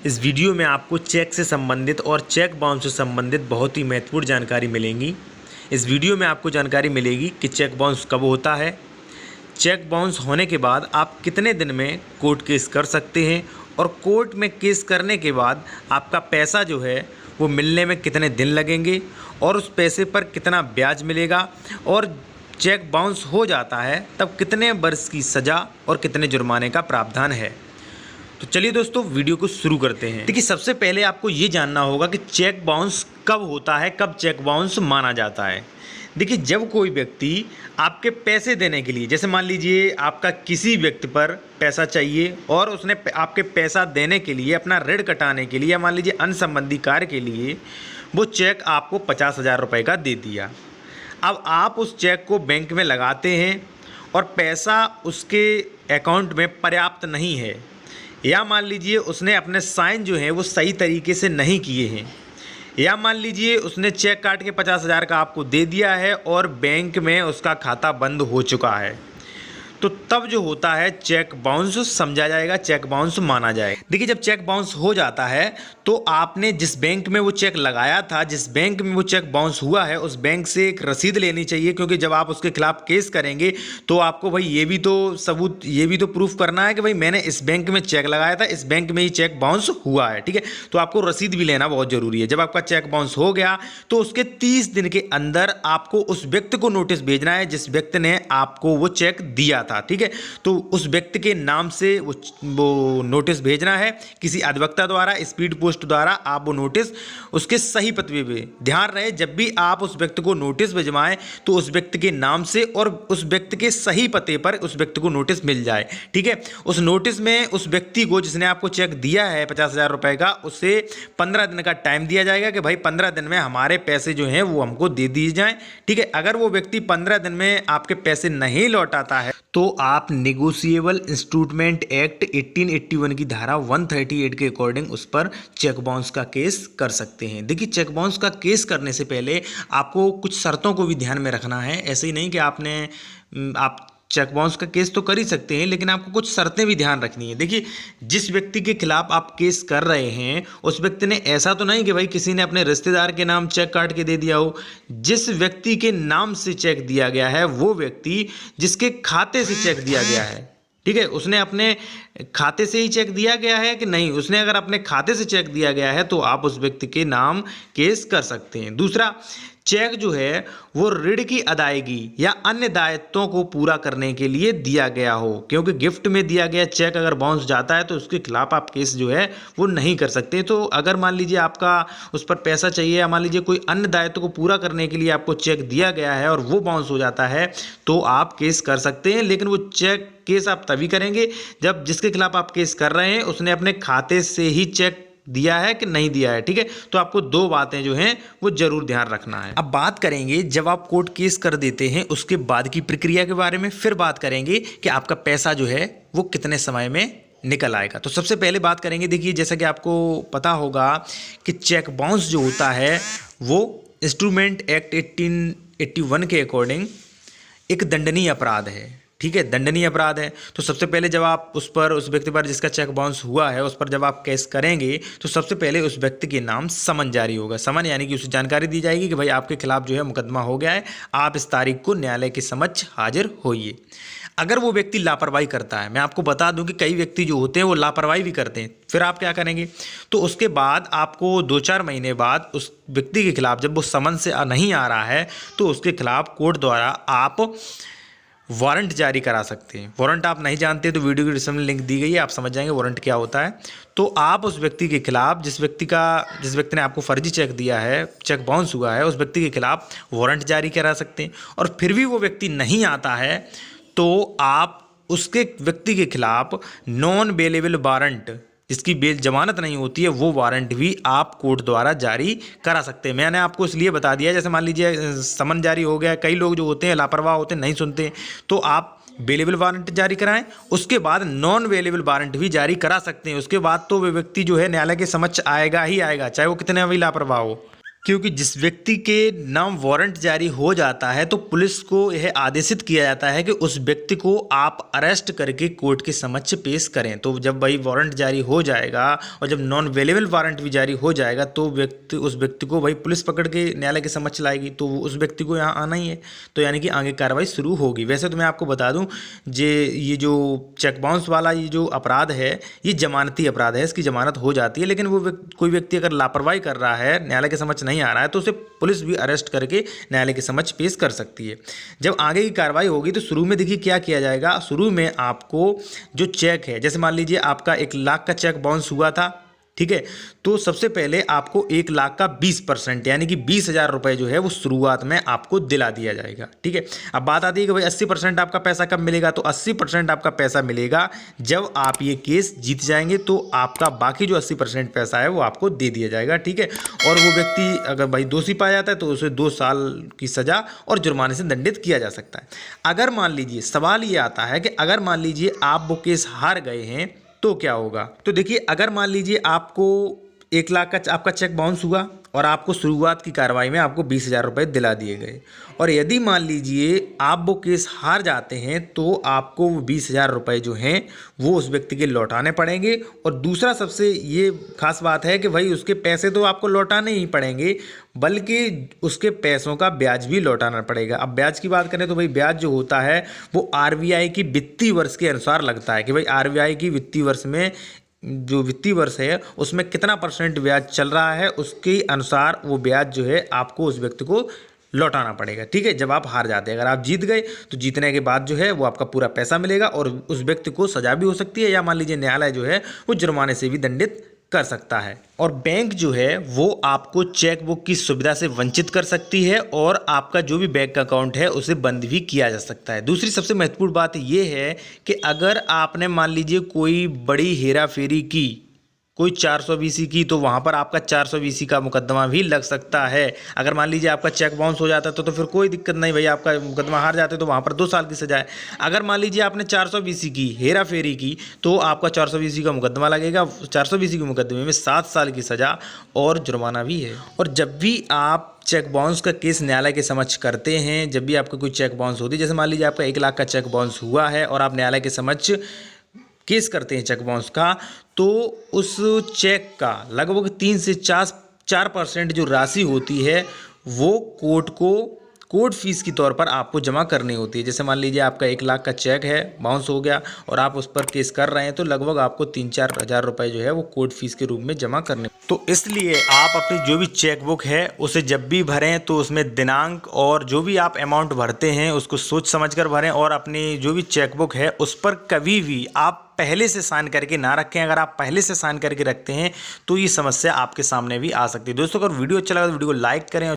इस वीडियो में आपको चेक से संबंधित और चेक बाउंस से संबंधित बहुत ही महत्वपूर्ण जानकारी मिलेंगी। इस वीडियो में आपको जानकारी मिलेगी कि चेक बाउंस कब होता है, चेक बाउंस होने के बाद आप कितने दिन में कोर्ट केस कर सकते हैं और कोर्ट में केस करने के बाद आपका पैसा जो है वो मिलने में कितने दिन लगेंगे और उस पैसे पर कितना ब्याज मिलेगा, और चेक बाउंस हो जाता है तब कितने वर्ष की सज़ा और कितने जुर्माने का प्रावधान है। तो चलिए दोस्तों वीडियो को शुरू करते हैं। देखिए, सबसे पहले आपको ये जानना होगा कि चेक बाउंस कब होता है, कब चेक बाउंस माना जाता है। देखिए, जब कोई व्यक्ति आपके पैसे देने के लिए, जैसे मान लीजिए आपका किसी व्यक्ति पर पैसा चाहिए और उसने आपके पैसा देने के लिए, अपना ऋण कटाने के लिए या मान लीजिए अन्य संबंधी कार्य के लिए वो चेक आपको 50,000 रुपये का दे दिया। अब आप उस चेक को बैंक में लगाते हैं और पैसा उसके अकाउंट में पर्याप्त नहीं है, या मान लीजिए उसने अपने साइन जो हैं वो सही तरीके से नहीं किए हैं, या मान लीजिए उसने चेक काट के 50,000 का आपको दे दिया है और बैंक में उसका खाता बंद हो चुका है, तो तब जो होता है चेक बाउंस समझा जाएगा, चेक बाउंस माना जाएगा। देखिए, जब चेक बाउंस हो जाता है तो आपने जिस बैंक में वो चेक लगाया था, जिस बैंक में वो चेक बाउंस हुआ है, उस बैंक से एक रसीद लेनी चाहिए, क्योंकि जब आप उसके खिलाफ केस करेंगे तो आपको भाई ये भी तो सबूत, ये भी तो प्रूफ करना है कि भाई मैंने इस बैंक में चेक लगाया था, इस बैंक में ही चेक बाउंस हुआ है। ठीक है, तो आपको रसीद भी लेना बहुत ज़रूरी है। जब आपका चेक बाउंस हो गया तो उसके 30 दिन के अंदर आपको उस व्यक्ति को नोटिस भेजना है जिस व्यक्ति ने आपको वो चेक दिया था। ठीक है, तो उस व्यक्ति के नाम से वो नोटिस भेजना है, किसी अधिवक्ता द्वारा, स्पीड पोस्ट द्वारा आप वो नोटिस उसके सही पते पे, ध्यान रहे जब भी आप उस व्यक्ति को नोटिस भिजवाएं तो उस व्यक्ति के नाम से और उस व्यक्ति के सही पते पर उस व्यक्ति को नोटिस मिल जाए। ठीक है, उस नोटिस में उस व्यक्ति को जिसने आपको चेक दिया है 50,000 रुपए का, उससे 15 दिन का टाइम दिया जाएगा कि भाई 15 दिन में हमारे पैसे जो हैं वो हमको दे दिए जाएं। ठीक है, अगर वो व्यक्ति 15 दिन में आपके पैसे नहीं लौटाता है तो आप नेगोशिएबल इंस्ट्रूमेंट एक्ट 1881 की धारा 138 के अकॉर्डिंग उस पर चेक बाउंस का केस कर सकते हैं। देखिए, चेक बाउंस का केस करने से पहले आपको कुछ शर्तों को भी ध्यान में रखना है। ऐसे ही नहीं कि आप चेक बाउंस का केस तो कर ही सकते हैं, लेकिन आपको कुछ शर्तें भी ध्यान रखनी है। देखिए, जिस व्यक्ति के खिलाफ आप केस कर रहे हैं उस व्यक्ति ने ऐसा तो नहीं कि भाई किसी ने अपने रिश्तेदार के नाम चेक काट के दे दिया हो। जिस व्यक्ति के नाम से चेक दिया गया है वो व्यक्ति जिसके खाते से चेक दिया गया है, ठीक है, उसने अपने खाते से ही चेक दिया गया है कि नहीं, उसने अगर अपने खाते से चेक दिया गया है तो आप उस व्यक्ति के नाम केस कर सकते हैं। दूसरा, चेक जो है वो ऋण की अदायगी या अन्य दायित्वों को पूरा करने के लिए दिया गया हो, क्योंकि गिफ्ट में दिया गया चेक अगर बाउंस जाता है तो उसके खिलाफ आप केस जो है वो नहीं कर सकते। तो अगर मान लीजिए आपका उस पर पैसा चाहिए या मान लीजिए कोई अन्य दायित्व को पूरा करने के लिए आपको चेक दिया गया है और वो बाउंस हो जाता है तो आप केस कर सकते हैं, लेकिन वो चेक केस आप तभी करेंगे जब जिसके खिलाफ आप केस कर रहे हैं उसने अपने खाते से ही चेक दिया है कि नहीं दिया है। ठीक है, तो आपको दो बातें जो हैं वो जरूर ध्यान रखना है। अब बात करेंगे जब आप कोर्ट केस कर देते हैं उसके बाद की प्रक्रिया के बारे में, फिर बात करेंगे कि आपका पैसा जो है वो कितने समय में निकल आएगा। तो सबसे पहले बात करेंगे, देखिए जैसा कि आपको पता होगा कि चेक बाउंस जो होता है वो इंस्ट्रूमेंट एक्ट 1881 के अकॉर्डिंग एक दंडनीय अपराध है। ठीक है, दंडनीय अपराध है। तो सबसे पहले जब आप उस व्यक्ति पर जिसका चेक बाउंस हुआ है उस पर जब आप केस करेंगे तो सबसे पहले उस व्यक्ति के नाम समन जारी होगा। समन यानी कि उसे जानकारी दी जाएगी कि भाई आपके खिलाफ जो है मुकदमा हो गया है, आप इस तारीख को न्यायालय के समक्ष हाजिर होइए। अगर वो व्यक्ति लापरवाही करता है, मैं आपको बता दूं कि कई व्यक्ति जो होते हैं वो लापरवाही भी करते हैं, फिर आप क्या करेंगे, तो उसके बाद आपको 2-4 महीने बाद उस व्यक्ति के खिलाफ जब वो समन से नहीं आ रहा है तो उसके खिलाफ कोर्ट द्वारा आप वारंट जारी करा सकते हैं। वारंट आप नहीं जानते तो वीडियो की डिस्क्रिप्शन में लिंक दी गई है, आप समझ जाएंगे वारंट क्या होता है। तो आप उस व्यक्ति के खिलाफ जिस व्यक्ति ने आपको फर्जी चेक दिया है, चेक बाउंस हुआ है, उस व्यक्ति के खिलाफ वारंट जारी करा सकते हैं। और फिर भी वो व्यक्ति नहीं आता है तो आप उसके व्यक्ति के खिलाफ नॉन बेलेबल वारंट, जिसकी बेल जमानत नहीं होती है, वो वारंट भी आप कोर्ट द्वारा जारी करा सकते हैं। मैंने आपको इसलिए बता दिया, जैसे मान लीजिए समन जारी हो गया, कई लोग जो होते हैं लापरवाह होते हैं, नहीं सुनते, तो आप बेलेबल वारंट जारी कराएं, उसके बाद नॉन बेलेबल वारंट भी जारी करा सकते हैं। उसके बाद तो वो व्यक्ति जो है न्यायालय के समक्ष आएगा ही आएगा, चाहे वो कितने भी लापरवाह हो। क्योंकि जिस व्यक्ति के नाम वारंट जारी हो जाता है तो पुलिस को यह आदेशित किया जाता है कि उस व्यक्ति को आप अरेस्ट करके कोर्ट के समक्ष पेश करें। तो जब भाई वारंट जारी हो जाएगा और जब नॉन अवेलेबल वारंट भी जारी हो जाएगा तो उस व्यक्ति को भाई पुलिस पकड़ के न्यायालय के समक्ष लाएगी, तो उस व्यक्ति को यहाँ आना ही है, तो यानी कि आगे कार्रवाई शुरू होगी। वैसे तो मैं आपको बता दूँ ये जो चेक बाउंस वाला ये जो अपराध है ये जमानती अपराध है, इसकी जमानत हो जाती है, लेकिन वो कोई व्यक्ति अगर लापरवाही कर रहा है, न्यायालय के समक्ष नहीं आ रहा है, तो उसे पुलिस भी अरेस्ट करके न्यायालय के समक्ष पेश कर सकती है। जब आगे की कार्रवाई होगी तो शुरू में देखिए क्या किया जाएगा। शुरू में आपको जो चेक है, जैसे मान लीजिए आपका 1 लाख का चेक बाउंस हुआ था, ठीक है, तो सबसे पहले आपको 1 लाख का 20% यानी कि 20,000 रुपये जो है वो शुरुआत में आपको दिला दिया जाएगा। ठीक है, अब बात आती है कि भाई 80% आपका पैसा कब मिलेगा, तो 80% आपका पैसा मिलेगा जब आप ये केस जीत जाएंगे, तो आपका बाकी जो 80% पैसा है वो आपको दे दिया जाएगा। ठीक है, और वो व्यक्ति अगर भाई दोषी पाया जाता है तो उसे 2 साल की सज़ा और जुर्माने से दंडित किया जा सकता है। अगर मान लीजिए सवाल ये आता है कि अगर मान लीजिए आप वो केस हार गए हैं तो क्या होगा। तो देखिए अगर मान लीजिए आपको 1 लाख का आपका चेक बाउंस हुआ और आपको शुरुआत की कार्रवाई में आपको 20,000 रुपये दिला दिए गए, और यदि मान लीजिए आप वो केस हार जाते हैं तो आपको वो 20,000 रुपये जो हैं वो उस व्यक्ति के लौटाने पड़ेंगे। और दूसरा सबसे ये खास बात है कि भाई उसके पैसे तो आपको लौटाने ही पड़ेंगे, बल्कि उसके पैसों का ब्याज भी लौटाना पड़ेगा। अब ब्याज की बात करें तो भाई ब्याज जो होता है वो आरबीआई की वित्तीय वर्ष के अनुसार लगता है कि भाई आरबीआई की वित्तीय वर्ष में जो वित्तीय वर्ष है उसमें कितना % ब्याज चल रहा है, उसके अनुसार वो ब्याज जो है आपको उस व्यक्ति को लौटाना पड़ेगा। ठीक है, जब आप हार जाते हैं, अगर आप जीत गए तो जीतने के बाद जो है वो आपका पूरा पैसा मिलेगा और उस व्यक्ति को सजा भी हो सकती है, या मान लीजिए न्यायालय जो है वो जुर्माने से भी दंडित कर सकता है। और बैंक जो है वो आपको चेक बुक की सुविधा से वंचित कर सकती है और आपका जो भी बैंक अकाउंट है उसे बंद भी किया जा सकता है। दूसरी सबसे महत्वपूर्ण बात ये है कि अगर आपने मान लीजिए कोई बड़ी हेरा फेरी की, कोई 420 की, तो वहाँ पर आपका 420 का मुकदमा भी लग सकता है। अगर मान लीजिए आपका चेक बाउंस हो जाता है तो फिर कोई दिक्कत नहीं, भाई आपका मुकदमा हार जाते तो वहाँ पर 2 साल की सजा है। अगर मान लीजिए आपने 420 की हेरा फेरी की तो आपका 420 का मुकदमा लगेगा, 420 के मुकदमे में 7 साल की सजा और जुर्माना भी है। और जब भी आप चेक बाउंस का केस न्यायालय के समक्ष करते हैं, जब भी आपका कोई चेक बाउंस होती है, जैसे मान लीजिए आपका 1 लाख का चेक बाउंस हुआ है और आप न्यायालय के समक्ष केस करते हैं चेक बाउंस का, तो उस चेक का लगभग 3 से 4% जो राशि होती है वो कोर्ट फीस के तौर पर आपको जमा करनी होती है। जैसे मान लीजिए आपका 1 लाख का चेक है, बाउंस हो गया और आप उस पर केस कर रहे हैं, तो लगभग आपको 3-4 हज़ार रुपये जो है वो कोर्ट फीस के रूप में जमा करने। तो इसलिए आप अपनी जो भी चेक बुक है उसे जब भी भरें तो उसमें दिनांक और जो भी आप अमाउंट भरते हैं उसको सोच समझ कर भरें, और अपनी जो भी चेक बुक है उस पर कभी भी आप पहले से साइन करके ना रखें। अगर आप पहले से साइन करके रखते हैं तो ये समस्या आपके सामने भी आ सकती है। दोस्तों अगर वीडियो अच्छा लगा तो वीडियो को लाइक करें।